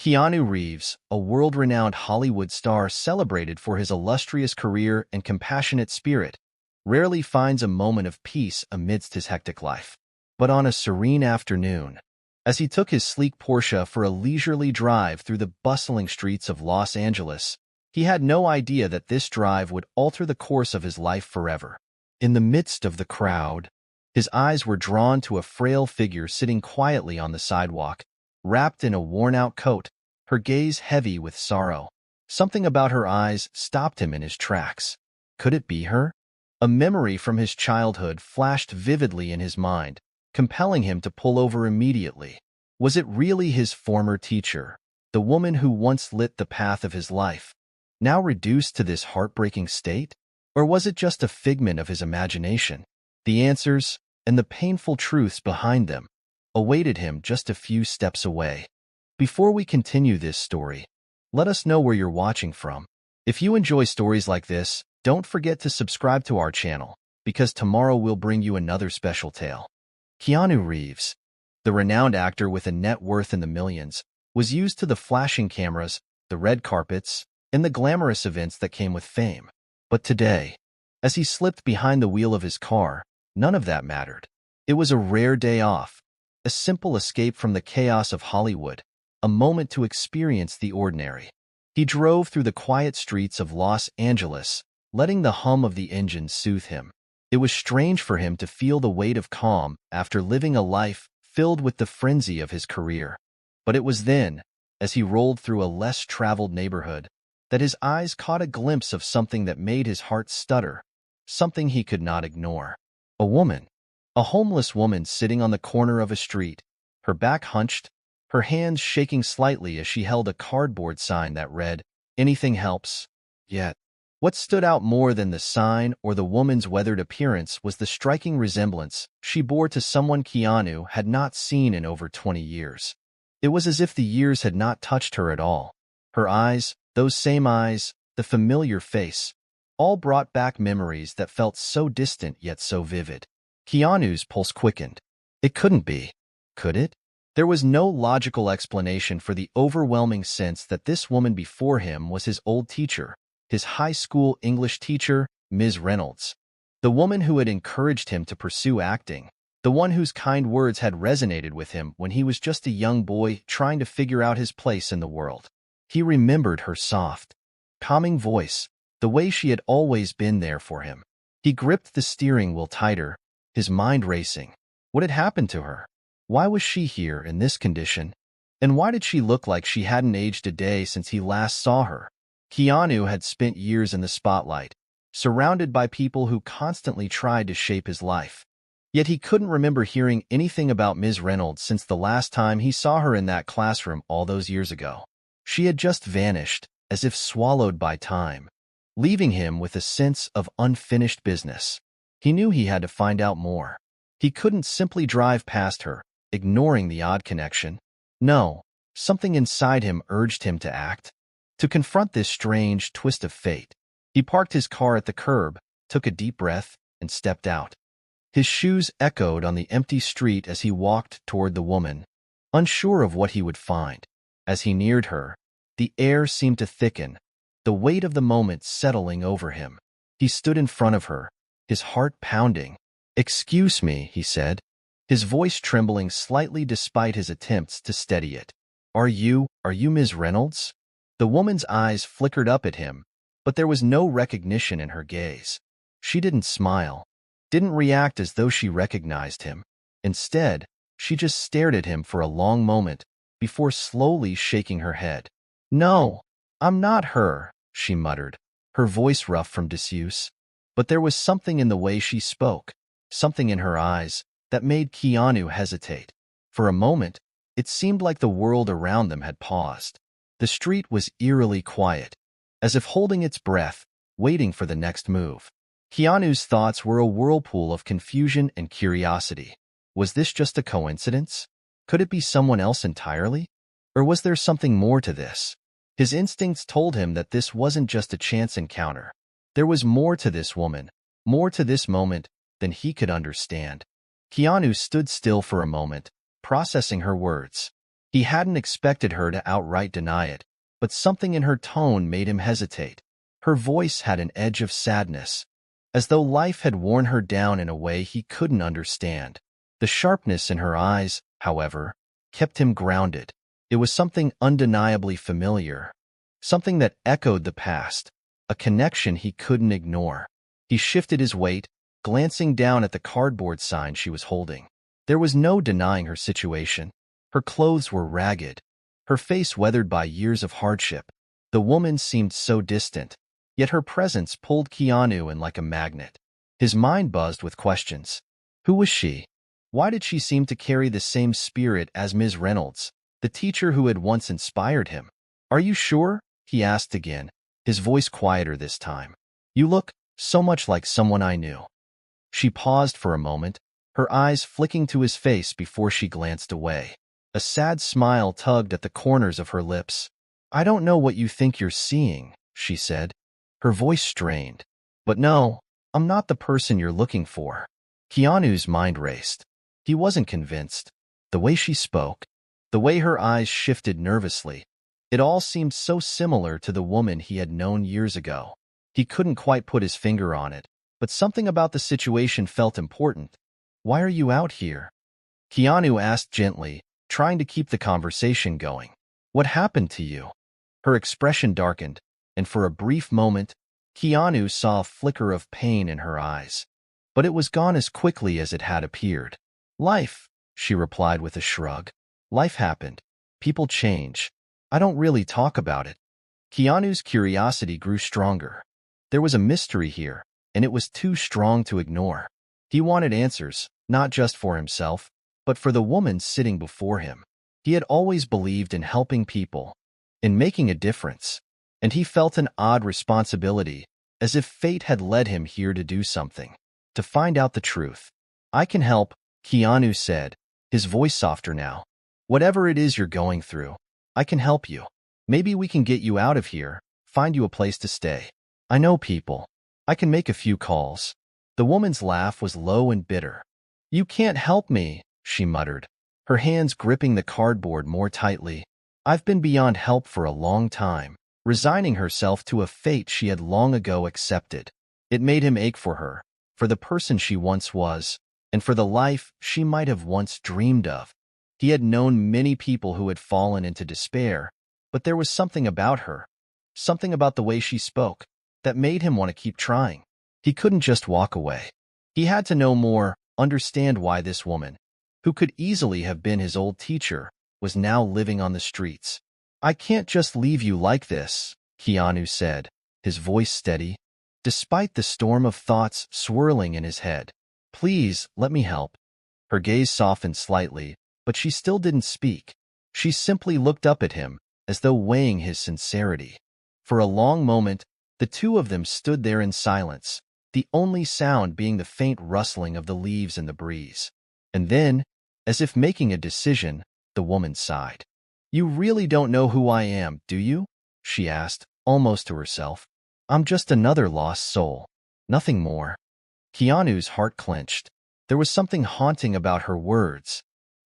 Keanu Reeves, a world-renowned Hollywood star celebrated for his illustrious career and compassionate spirit, rarely finds a moment of peace amidst his hectic life. But on a serene afternoon, as he took his sleek Porsche for a leisurely drive through the bustling streets of Los Angeles, he had no idea that this drive would alter the course of his life forever. In the midst of the crowd, his eyes were drawn to a frail figure sitting quietly on the sidewalk, wrapped in a worn-out coat, her gaze heavy with sorrow. Something about her eyes stopped him in his tracks. Could it be her? A memory from his childhood flashed vividly in his mind, compelling him to pull over immediately. Was it really his former teacher, the woman who once lit the path of his life, now reduced to this heartbreaking state? Or was it just a figment of his imagination? The answers, and the painful truths behind them, awaited him just a few steps away. Before we continue this story, let us know where you're watching from. If you enjoy stories like this, don't forget to subscribe to our channel, because tomorrow we'll bring you another special tale. Keanu Reeves, the renowned actor with a net worth in the millions, was used to the flashing cameras, the red carpets, and the glamorous events that came with fame. But today, as he slipped behind the wheel of his car, none of that mattered. It was a rare day off, a simple escape from the chaos of Hollywood, a moment to experience the ordinary. He drove through the quiet streets of Los Angeles, letting the hum of the engine soothe him. It was strange for him to feel the weight of calm after living a life filled with the frenzy of his career. But it was then, as he rolled through a less traveled neighborhood, that his eyes caught a glimpse of something that made his heart stutter, something he could not ignore. A woman. A homeless woman sitting on the corner of a street, her back hunched, her hands shaking slightly as she held a cardboard sign that read, "Anything helps." Yet, what stood out more than the sign or the woman's weathered appearance was the striking resemblance she bore to someone Keanu had not seen in over 20 years. It was as if the years had not touched her at all. Her eyes, those same eyes, the familiar face, all brought back memories that felt so distant yet so vivid. Keanu's pulse quickened. It couldn't be, could it? There was no logical explanation for the overwhelming sense that this woman before him was his old teacher, his high school English teacher, Ms. Reynolds. The woman who had encouraged him to pursue acting, the one whose kind words had resonated with him when he was just a young boy trying to figure out his place in the world. He remembered her soft, calming voice, the way she had always been there for him. He gripped the steering wheel tighter, his mind racing. What had happened to her? Why was she here in this condition? And why did she look like she hadn't aged a day since he last saw her? Keanu had spent years in the spotlight, surrounded by people who constantly tried to shape his life. Yet he couldn't remember hearing anything about Ms. Reynolds since the last time he saw her in that classroom all those years ago. She had just vanished, as if swallowed by time, leaving him with a sense of unfinished business. He knew he had to find out more. He couldn't simply drive past her, ignoring the odd connection. No, something inside him urged him to act, to confront this strange twist of fate. He parked his car at the curb, took a deep breath, and stepped out. His shoes echoed on the empty street as he walked toward the woman, unsure of what he would find. As he neared her, the air seemed to thicken, the weight of the moment settling over him. He stood in front of her, his heart pounding. "Excuse me," he said, his voice trembling slightly despite his attempts to steady it. Are you Ms. Reynolds?" The woman's eyes flickered up at him, but there was no recognition in her gaze. She didn't smile, didn't react as though she recognized him. Instead, she just stared at him for a long moment before slowly shaking her head. "No, I'm not her," she muttered, her voice rough from disuse. But there was something in the way she spoke, something in her eyes, that made Keanu hesitate. For a moment, it seemed like the world around them had paused. The street was eerily quiet, as if holding its breath, waiting for the next move. Keanu's thoughts were a whirlpool of confusion and curiosity. Was this just a coincidence? Could it be someone else entirely? Or was there something more to this? His instincts told him that this wasn't just a chance encounter. There was more to this woman, more to this moment than he could understand. Keanu stood still for a moment, processing her words. He hadn't expected her to outright deny it, but something in her tone made him hesitate. Her voice had an edge of sadness, as though life had worn her down in a way he couldn't understand. The sharpness in her eyes, however, kept him grounded. It was something undeniably familiar, something that echoed the past, a connection he couldn't ignore. He shifted his weight, glancing down at the cardboard sign she was holding. There was no denying her situation. Her clothes were ragged, her face weathered by years of hardship. The woman seemed so distant, yet her presence pulled Keanu in like a magnet. His mind buzzed with questions. Who was she? Why did she seem to carry the same spirit as Ms. Reynolds, the teacher who had once inspired him? Are you sure? He asked again, his voice quieter this time. You look so much like someone I knew. She paused for a moment, her eyes flicking to his face before she glanced away. A sad smile tugged at the corners of her lips. I don't know what you think you're seeing, she said, her voice strained. But no, I'm not the person you're looking for. Keanu's mind raced. He wasn't convinced. The way she spoke, the way her eyes shifted nervously, it all seemed so similar to the woman he had known years ago. He couldn't quite put his finger on it, but something about the situation felt important. Why are you out here? Keanu asked gently, trying to keep the conversation going. What happened to you? Her expression darkened, and for a brief moment, Keanu saw a flicker of pain in her eyes. But it was gone as quickly as it had appeared. Life, she replied with a shrug. Life happened. People change. I don't really talk about it. Keanu's curiosity grew stronger. There was a mystery here, and it was too strong to ignore. He wanted answers, not just for himself, but for the woman sitting before him. He had always believed in helping people, in making a difference, and he felt an odd responsibility, as if fate had led him here to do something, to find out the truth. I can help, Keanu said, his voice softer now. Whatever it is you're going through, I can help you. Maybe we can get you out of here, find you a place to stay. I know people. I can make a few calls. The woman's laugh was low and bitter. You can't help me, she muttered, her hands gripping the cardboard more tightly. I've been beyond help for a long time, resigning herself to a fate she had long ago accepted. It made him ache for her, for the person she once was, and for the life she might have once dreamed of. He had known many people who had fallen into despair, but there was something about her, something about the way she spoke, that made him want to keep trying. He couldn't just walk away. He had to know more, understand why this woman, who could easily have been his old teacher, was now living on the streets. I can't just leave you like this, Keanu said, his voice steady, despite the storm of thoughts swirling in his head. Please, let me help. Her gaze softened slightly, but she still didn't speak. She simply looked up at him, as though weighing his sincerity. For a long moment, the two of them stood there in silence, the only sound being the faint rustling of the leaves in the breeze. And then, as if making a decision, the woman sighed. You really don't know who I am, do you? She asked, almost to herself. I'm just another lost soul. Nothing more. Keanu's heart clenched. There was something haunting about her words,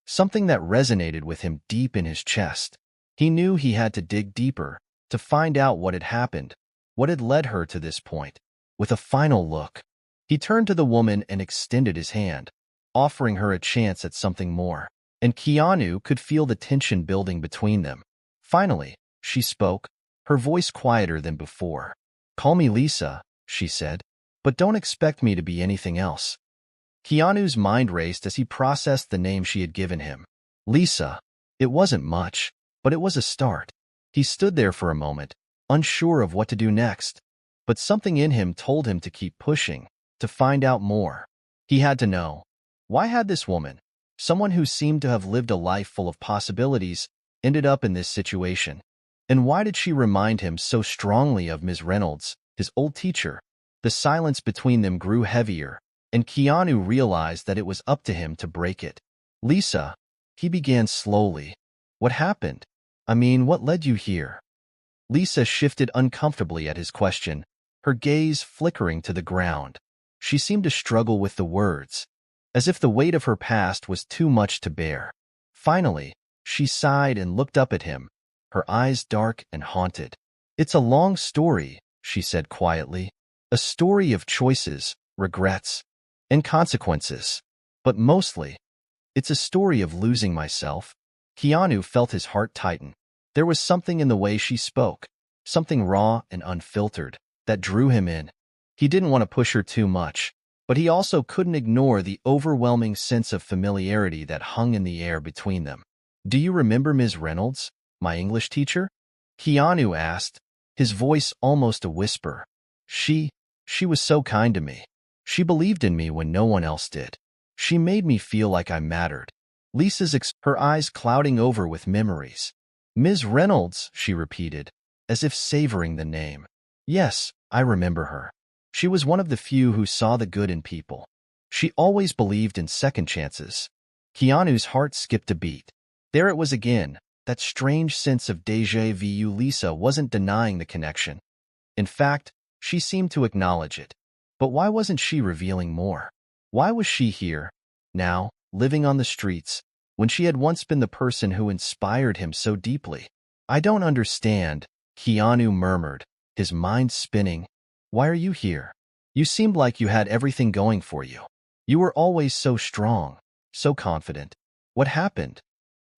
something that resonated with him deep in his chest. He knew he had to dig deeper, to find out what had happened, what had led her to this point. With a final look, he turned to the woman and extended his hand, offering her a chance at something more. And Keanu could feel the tension building between them. Finally, she spoke, her voice quieter than before. Call me Lisa, she said, but don't expect me to be anything else. Keanu's mind raced as he processed the name she had given him. Lisa. It wasn't much, but it was a start. He stood there for a moment, unsure of what to do next. But something in him told him to keep pushing, to find out more. He had to know. Why had this woman, someone who seemed to have lived a life full of possibilities, ended up in this situation? And why did she remind him so strongly of Ms. Reynolds, his old teacher? The silence between them grew heavier, and Keanu realized that it was up to him to break it. Lisa, he began slowly. What happened? I mean, what led you here? Lisa shifted uncomfortably at his question, her gaze flickering to the ground. She seemed to struggle with the words, as if the weight of her past was too much to bear. Finally, She sighed and looked up at him, her eyes dark and haunted. It's a long story, she said quietly. A story of choices, regrets, and consequences. But mostly, it's a story of losing myself. Keanu felt his heart tighten. There was something in the way she spoke, something raw and unfiltered, that drew him in. He didn't want to push her too much, but he also couldn't ignore the overwhelming sense of familiarity that hung in the air between them. Do you remember Ms. Reynolds, my English teacher? Keanu asked, his voice almost a whisper. She was so kind to me. She believed in me when no one else did. She made me feel like I mattered. Her eyes clouding over with memories. Ms. Reynolds, she repeated, as if savoring the name. Yes, I remember her. She was one of the few who saw the good in people. She always believed in second chances. Keanu's heart skipped a beat. There it was again, that strange sense of déjà vu. Lisa wasn't denying the connection. In fact, she seemed to acknowledge it. But why wasn't she revealing more? Why was she here, now, living on the streets, when she had once been the person who inspired him so deeply? I don't understand, Keanu murmured, his mind spinning. Why are you here? You seemed like you had everything going for you. You were always so strong, so confident. What happened?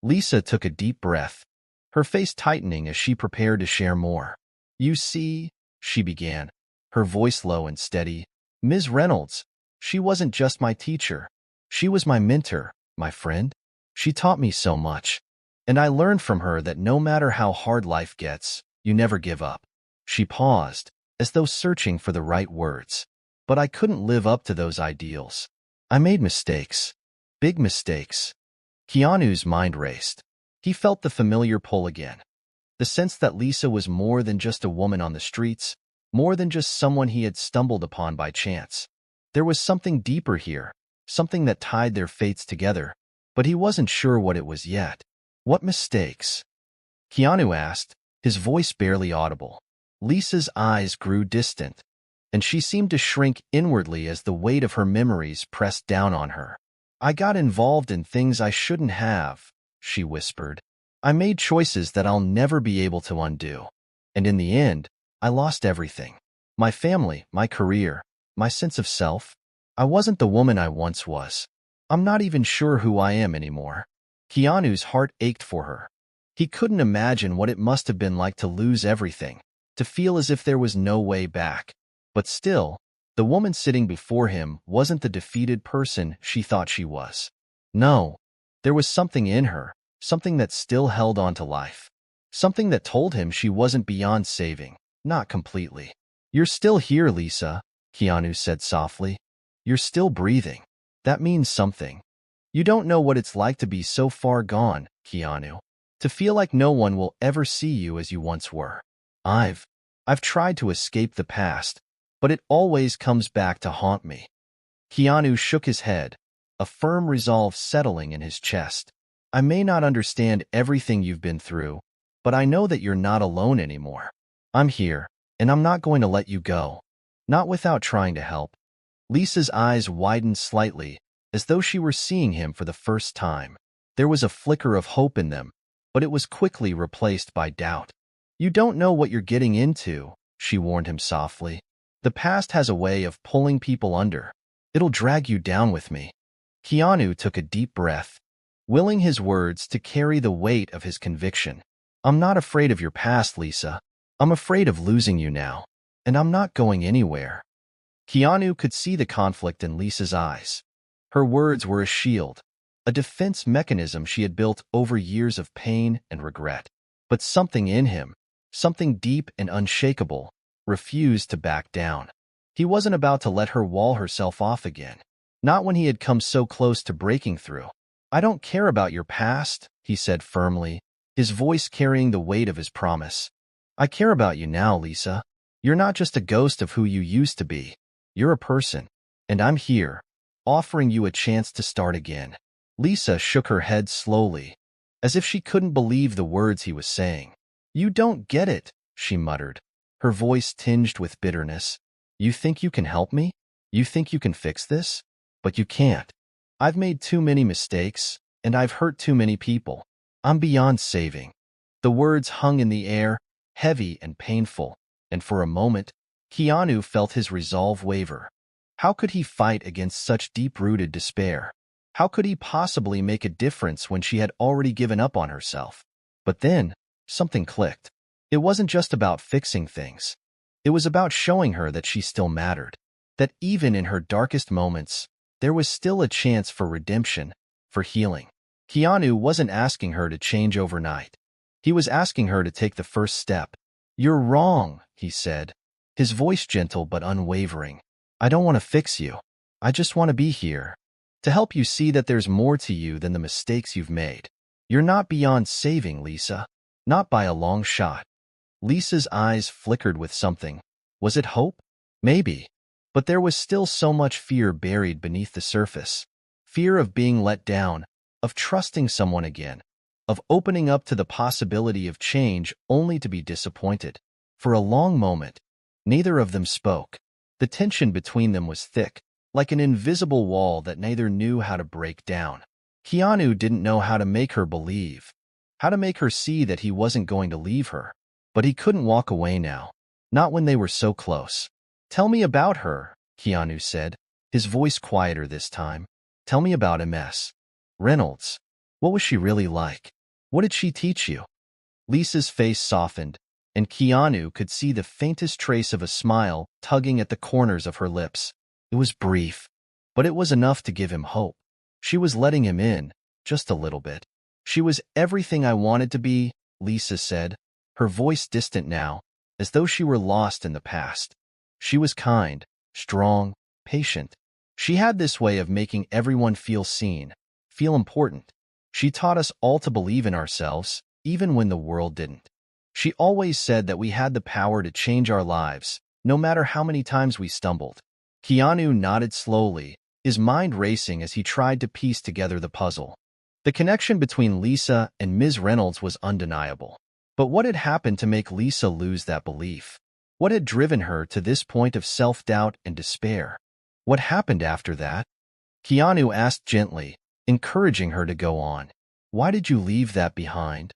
Lisa took a deep breath, her face tightening as she prepared to share more. You see, she began, her voice low and steady. Ms. Reynolds, she wasn't just my teacher. She was my mentor, my friend. She taught me so much. And I learned from her that no matter how hard life gets, you never give up. She paused, as though searching for the right words. But I couldn't live up to those ideals. I made mistakes. Big mistakes. Keanu's mind raced. He felt the familiar pull again. The sense that Lisa was more than just a woman on the streets, more than just someone he had stumbled upon by chance. There was something deeper here, something that tied their fates together, but he wasn't sure what it was yet. What mistakes? Keanu asked, his voice barely audible. Lisa's eyes grew distant, and she seemed to shrink inwardly as the weight of her memories pressed down on her. I got involved in things I shouldn't have, she whispered. I made choices that I'll never be able to undo. And in the end, I lost everything. My family, my career, my sense of self. I wasn't the woman I once was. I'm not even sure who I am anymore. Keanu's heart ached for her. He couldn't imagine what it must have been like to lose everything, to feel as if there was no way back. But still, the woman sitting before him wasn't the defeated person she thought she was. No, there was something in her, something that still held on to life. Something that told him she wasn't beyond saving, not completely. You're still here, Lisa, Keanu said softly. You're still breathing. That means something. You don't know what it's like to be so far gone, Keanu. To feel like no one will ever see you as you once were. I've tried to escape the past, but it always comes back to haunt me. Keanu shook his head, a firm resolve settling in his chest. I may not understand everything you've been through, but I know that you're not alone anymore. I'm here, and I'm not going to let you go. Not without trying to help. Lisa's eyes widened slightly, as though she were seeing him for the first time. There was a flicker of hope in them, but it was quickly replaced by doubt. You don't know what you're getting into, she warned him softly. The past has a way of pulling people under. It'll drag you down with me. Keanu took a deep breath, willing his words to carry the weight of his conviction. I'm not afraid of your past, Lisa. I'm afraid of losing you now, and I'm not going anywhere. Keanu could see the conflict in Lisa's eyes. Her words were a shield, a defense mechanism she had built over years of pain and regret. But something in him, something deep and unshakable, refused to back down. He wasn't about to let her wall herself off again. Not when he had come so close to breaking through. I don't care about your past, he said firmly, his voice carrying the weight of his promise. I care about you now, Lisa. You're not just a ghost of who you used to be. You're a person. And I'm here, offering you a chance to start again. Lisa shook her head slowly, as if she couldn't believe the words he was saying. You don't get it, she muttered, her voice tinged with bitterness. You think you can help me? You think you can fix this? But you can't. I've made too many mistakes, and I've hurt too many people. I'm beyond saving. The words hung in the air, heavy and painful, and for a moment, Keanu felt his resolve waver. How could he fight against such deep-rooted despair? How could he possibly make a difference when she had already given up on herself? But then, something clicked. It wasn't just about fixing things. It was about showing her that she still mattered, that even in her darkest moments, there was still a chance for redemption, for healing. Keanu wasn't asking her to change overnight. He was asking her to take the first step. "You're wrong," he said, his voice gentle but unwavering. "I don't want to fix you. I just want to be here, to help you see that there's more to you than the mistakes you've made. You're not beyond saving, Lisa. Not by a long shot." Lisa's eyes flickered with something. Was it hope? Maybe. But there was still so much fear buried beneath the surface. Fear of being let down, of trusting someone again, of opening up to the possibility of change only to be disappointed. For a long moment, neither of them spoke. The tension between them was thick, like an invisible wall that neither knew how to break down. Keanu didn't know how to make her believe, how to make her see that he wasn't going to leave her. But he couldn't walk away now, not when they were so close. "Tell me about her," Keanu said, his voice quieter this time. "Tell me about Ms. Reynolds. What was she really like? What did she teach you?" Lisa's face softened, and Keanu could see the faintest trace of a smile tugging at the corners of her lips. It was brief, but it was enough to give him hope. She was letting him in, just a little bit. "She was everything I wanted to be," Lisa said, her voice distant now, as though she were lost in the past. "She was kind, strong, patient. She had this way of making everyone feel seen, feel important. She taught us all to believe in ourselves, even when the world didn't. She always said that we had the power to change our lives, no matter how many times we stumbled." Keanu nodded slowly, his mind racing as he tried to piece together the puzzle. The connection between Lisa and Ms. Reynolds was undeniable. But what had happened to make Lisa lose that belief? What had driven her to this point of self-doubt and despair? What happened after that? Keanu asked gently, encouraging her to go on. "Why did you leave that behind?"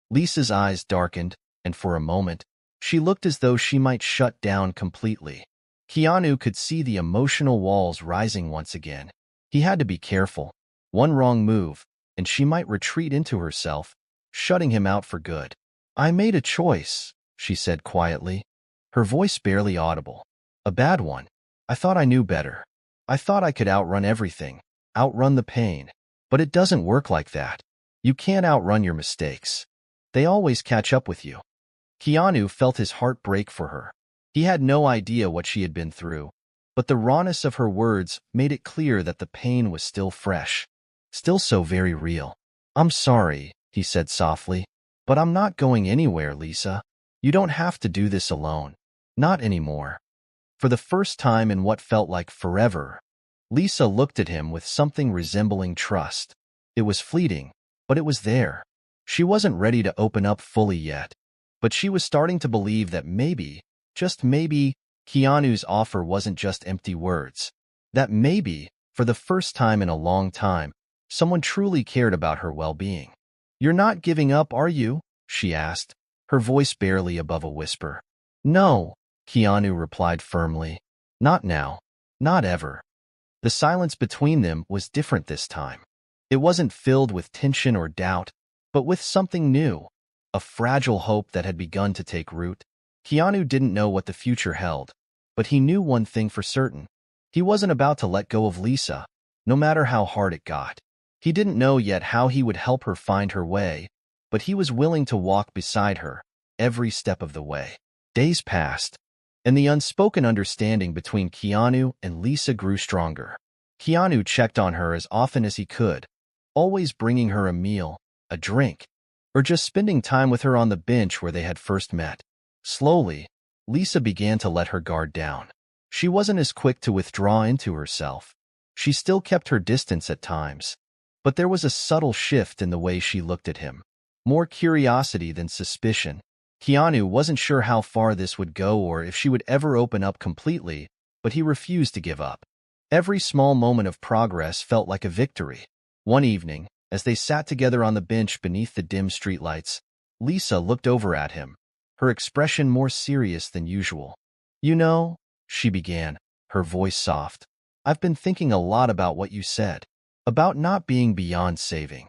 Lisa's eyes darkened, and for a moment, she looked as though she might shut down completely. Keanu could see the emotional walls rising once again. He had to be careful. One wrong move, and she might retreat into herself, shutting him out for good. "I made a choice," she said quietly, her voice barely audible. "A bad one. I thought I knew better. I thought I could outrun everything, outrun the pain. But it doesn't work like that. You can't outrun your mistakes. They always catch up with you." Keanu felt his heart break for her. He had no idea what she had been through, but the rawness of her words made it clear that the pain was still fresh, still so very real. "I'm sorry," he said softly. "But I'm not going anywhere, Lisa. You don't have to do this alone. Not anymore." For the first time in what felt like forever, Lisa looked at him with something resembling trust. It was fleeting, but it was there. She wasn't ready to open up fully yet, but she was starting to believe that maybe, just maybe, Keanu's offer wasn't just empty words. That maybe, for the first time in a long time, someone truly cared about her well-being. "You're not giving up, are you?" she asked, her voice barely above a whisper. "No," Keanu replied firmly. "Not now. Not ever." The silence between them was different this time. It wasn't filled with tension or doubt, but with something new, a fragile hope that had begun to take root. Keanu didn't know what the future held, but he knew one thing for certain. He wasn't about to let go of Lisa, no matter how hard it got. He didn't know yet how he would help her find her way, but he was willing to walk beside her every step of the way. Days passed, and the unspoken understanding between Keanu and Lisa grew stronger. Keanu checked on her as often as he could, always bringing her a meal, a drink, or just spending time with her on the bench where they had first met. Slowly, Lisa began to let her guard down. She wasn't as quick to withdraw into herself. She still kept her distance at times, but there was a subtle shift in the way she looked at him. More curiosity than suspicion. Keanu wasn't sure how far this would go or if she would ever open up completely, but he refused to give up. Every small moment of progress felt like a victory. One evening, As they sat together on the bench beneath the dim streetlights, Lisa looked over at him, her expression more serious than usual. "You know," she began, her voice soft, "I've been thinking a lot about what you said, about not being beyond saving."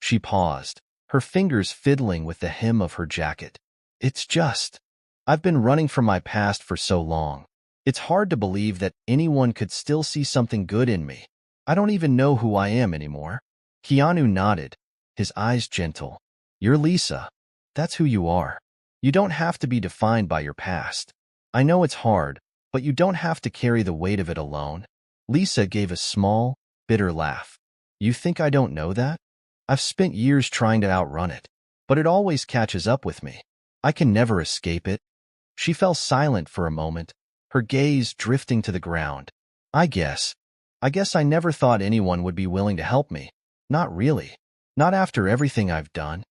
She paused, her fingers fiddling with the hem of her jacket. "It's just, I've been running from my past for so long. It's hard to believe that anyone could still see something good in me. I don't even know who I am anymore." Keanu nodded, his eyes gentle. "You're Lisa. That's who you are. You don't have to be defined by your past. I know it's hard, but you don't have to carry the weight of it alone." Lisa gave a small, bitter laugh. "You think I don't know that? I've spent years trying to outrun it, but it always catches up with me. I can never escape it." She fell silent for a moment, her gaze drifting to the ground. I guess I never thought anyone would be willing to help me. Not really. Not after everything I've done."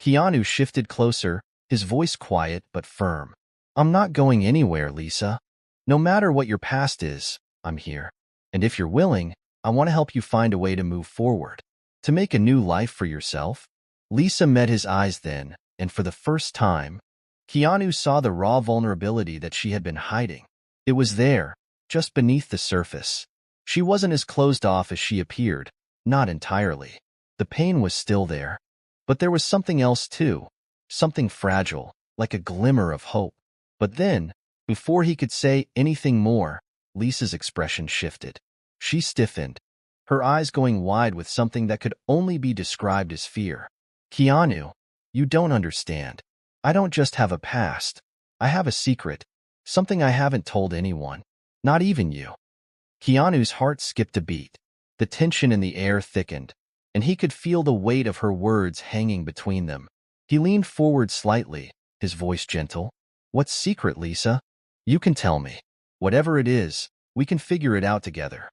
Keanu shifted closer, his voice quiet but firm. "I'm not going anywhere, Lisa. No matter what your past is, I'm here. And if you're willing, I want to help you find a way to move forward, to make a new life for yourself." Lisa met his eyes then, and for the first time, Keanu saw the raw vulnerability that she had been hiding. It was there, just beneath the surface. She wasn't as closed off as she appeared, not entirely. The pain was still there. But there was something else too, something fragile, like a glimmer of hope. But then, before he could say anything more, Lisa's expression shifted. She stiffened, her eyes going wide with something that could only be described as fear. "Keanu, you don't understand. I don't just have a past. I have a secret, something I haven't told anyone, not even you." Keanu's heart skipped a beat. The tension in the air thickened, and he could feel the weight of her words hanging between them. He leaned forward slightly, his voice gentle. "What secret, Lisa? You can tell me. Whatever it is, we can figure it out together."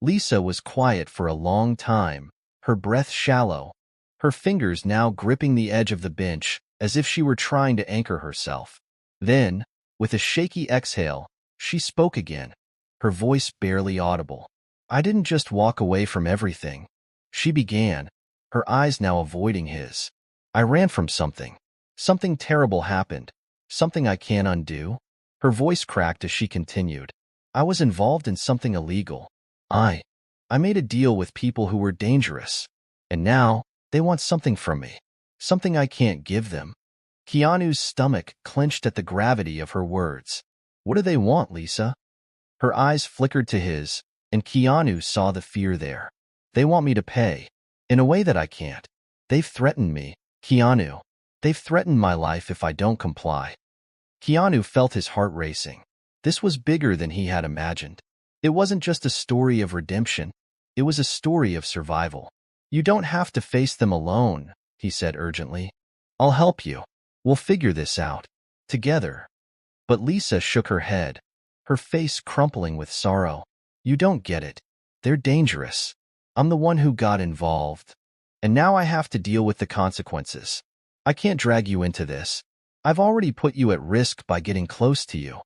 Lisa was quiet for a long time, her breath shallow, her fingers now gripping the edge of the bench as if she were trying to anchor herself. Then, with a shaky exhale, she spoke again, her voice barely audible. "I didn't just walk away from everything," she began, her eyes now avoiding his. "I ran from something. Something terrible happened, something I can't undo." Her voice cracked as she continued. "I was involved in something illegal. I made a deal with people who were dangerous, and now they want something from me, something I can't give them." Keanu's stomach clenched at the gravity of her words. "What do they want, Lisa?" Her eyes flickered to his, and Keanu saw the fear there. "They want me to pay, in a way that I can't. They've threatened me, Keanu. They've threatened my life if I don't comply." Keanu felt his heart racing. This was bigger than he had imagined. It wasn't just a story of redemption. It was a story of survival. "You don't have to face them alone," he said urgently. "I'll help you. We'll figure this out. Together." But Lisa shook her head, her face crumpling with sorrow. "You don't get it. They're dangerous. I'm the one who got involved. And now I have to deal with the consequences. I can't drag you into this. I've already put you at risk by getting close to you."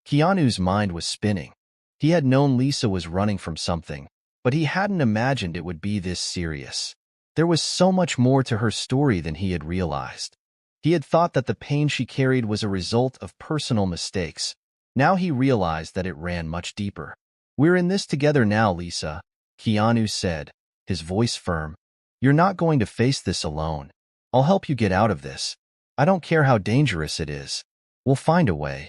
Keanu's mind was spinning. He had known Lisa was running from something, but he hadn't imagined it would be this serious. There was so much more to her story than he had realized. He had thought that the pain she carried was a result of personal mistakes. Now he realized that it ran much deeper. "We're in this together now, Lisa," Keanu said, his voice firm. "You're not going to face this alone. I'll help you get out of this. I don't care how dangerous it is. We'll find a way."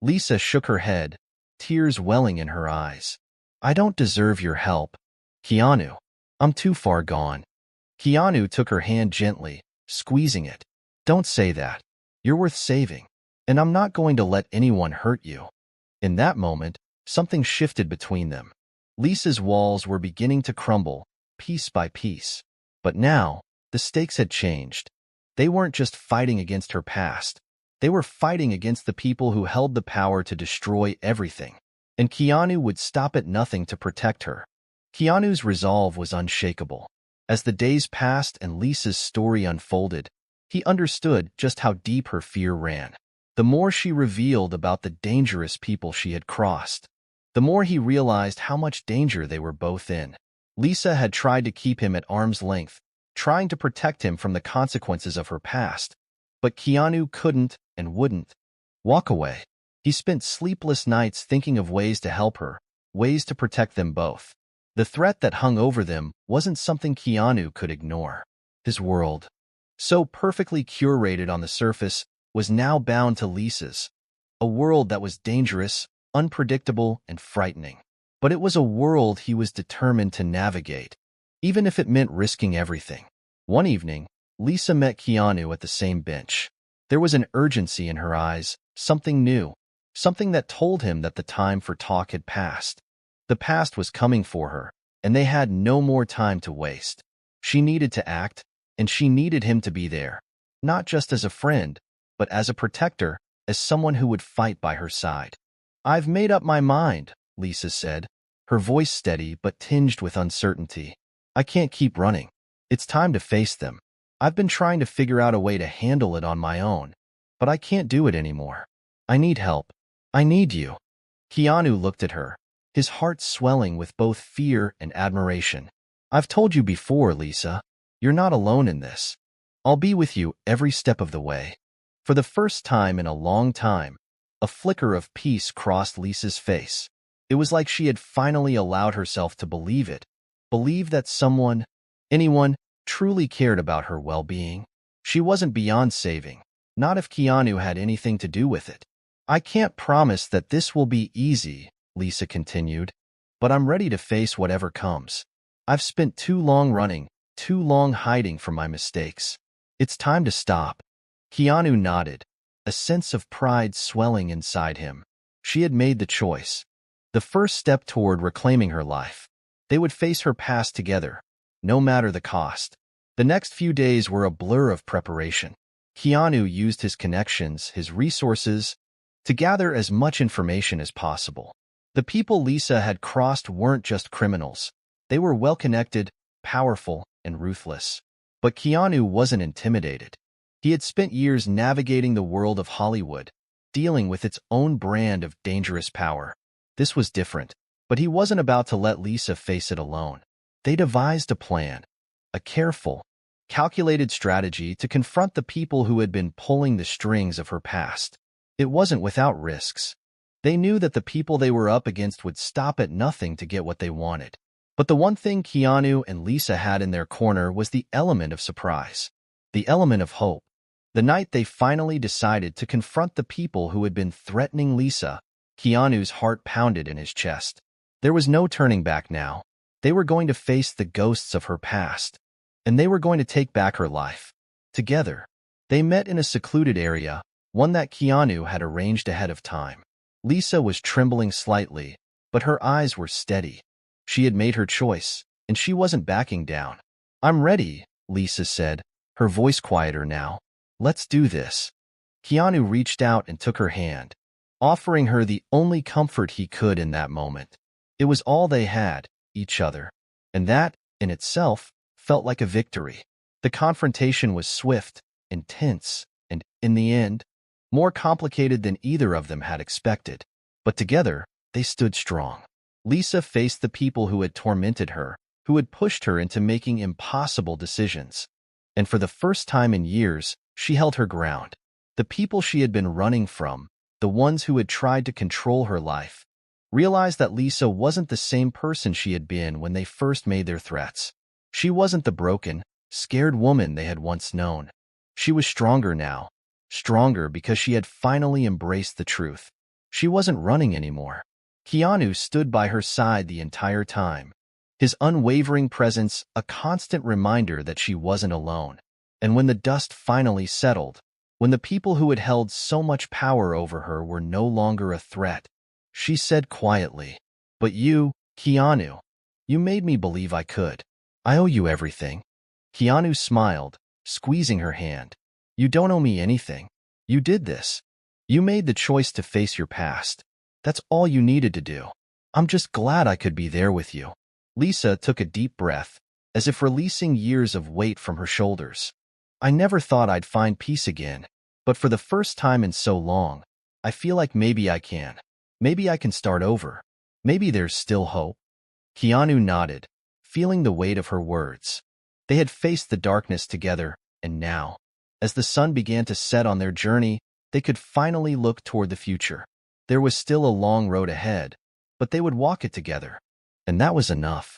Lisa shook her head, tears welling in her eyes. "I don't deserve your help, Keanu. I'm too far gone." Keanu took her hand gently, squeezing it. "Don't say that. You're worth saving, and I'm not going to let anyone hurt you." In that moment, something shifted between them. Lisa's walls were beginning to crumble, piece by piece. But now, the stakes had changed. They weren't just fighting against her past. They were fighting against the people who held the power to destroy everything. And Keanu would stop at nothing to protect her. Keanu's resolve was unshakable. As the days passed and Lisa's story unfolded, he understood just how deep her fear ran. The more she revealed about the dangerous people she had crossed, the more he realized how much danger they were both in. Lisa had tried to keep him at arm's length, trying to protect him from the consequences of her past. But Keanu couldn't and wouldn't walk away. He spent sleepless nights thinking of ways to help her, ways to protect them both. The threat that hung over them wasn't something Keanu could ignore. His world, so perfectly curated on the surface, was now bound to Lisa's. A world that was dangerous, unpredictable, and frightening. But it was a world he was determined to navigate, even if it meant risking everything. One evening, Lisa met Keanu at the same bench. There was an urgency in her eyes, something new, something that told him that the time for talk had passed. The past was coming for her, and they had no more time to waste. She needed to act, and she needed him to be there, not just as a friend, but as a protector, as someone who would fight by her side. "I've made up my mind," Lisa said, her voice steady but tinged with uncertainty. "I can't keep running. It's time to face them. I've been trying to figure out a way to handle it on my own, but I can't do it anymore. I need help. I need you." Keanu looked at her, his heart swelling with both fear and admiration. "I've told you before, Lisa. You're not alone in this. I'll be with you every step of the way." For the first time in a long time, a flicker of peace crossed Lisa's face. It was like she had finally allowed herself to believe it, believe that someone, anyone, truly cared about her well-being. She wasn't beyond saving, not if Keanu had anything to do with it. "I can't promise that this will be easy," Lisa continued, "but I'm ready to face whatever comes. I've spent too long running, too long hiding from my mistakes. It's time to stop." Keanu nodded, a sense of pride swelling inside him. She had made the choice, the first step toward reclaiming her life. They would face her past together, no matter the cost. The next few days were a blur of preparation. Keanu used his connections, his resources, to gather as much information as possible. The people Lisa had crossed weren't just criminals. They were well-connected, powerful, and ruthless. But Keanu wasn't intimidated. He had spent years navigating the world of Hollywood, dealing with its own brand of dangerous power. This was different, but he wasn't about to let Lisa face it alone. They devised a plan, a careful, calculated strategy to confront the people who had been pulling the strings of her past. It wasn't without risks. They knew that the people they were up against would stop at nothing to get what they wanted. But the one thing Keanu and Lisa had in their corner was the element of surprise, the element of hope. The night they finally decided to confront the people who had been threatening Lisa, Keanu's heart pounded in his chest. There was no turning back now. They were going to face the ghosts of her past, and they were going to take back her life. Together, they met in a secluded area, one that Keanu had arranged ahead of time. Lisa was trembling slightly, but her eyes were steady. She had made her choice, and she wasn't backing down. "I'm ready," Lisa said, her voice quieter now. "Let's do this." Keanu reached out and took her hand, offering her the only comfort he could in that moment. It was all they had, each other, and that, in itself, felt like a victory. The confrontation was swift, intense, and, in the end, more complicated than either of them had expected. But together, they stood strong. Lisa faced the people who had tormented her, who had pushed her into making impossible decisions. And for the first time in years, she held her ground. The people she had been running from, the ones who had tried to control her life, realized that Lisa wasn't the same person she had been when they first made their threats. She wasn't the broken, scared woman they had once known. She was stronger now, stronger because she had finally embraced the truth. She wasn't running anymore. Keanu stood by her side the entire time, his unwavering presence a constant reminder that she wasn't alone. And when the dust finally settled, when the people who had held so much power over her were no longer a threat, she said quietly, "But you, Keanu, you made me believe I could. I owe you everything." Keanu smiled, squeezing her hand. "You don't owe me anything. You did this. You made the choice to face your past. That's all you needed to do. I'm just glad I could be there with you." Lisa took a deep breath, as if releasing years of weight from her shoulders. "I never thought I'd find peace again, but for the first time in so long, I feel like maybe I can. Maybe I can start over. Maybe there's still hope." Keanu nodded, feeling the weight of her words. They had faced the darkness together, and now, as the sun began to set on their journey, they could finally look toward the future. There was still a long road ahead, but they would walk it together, and that was enough.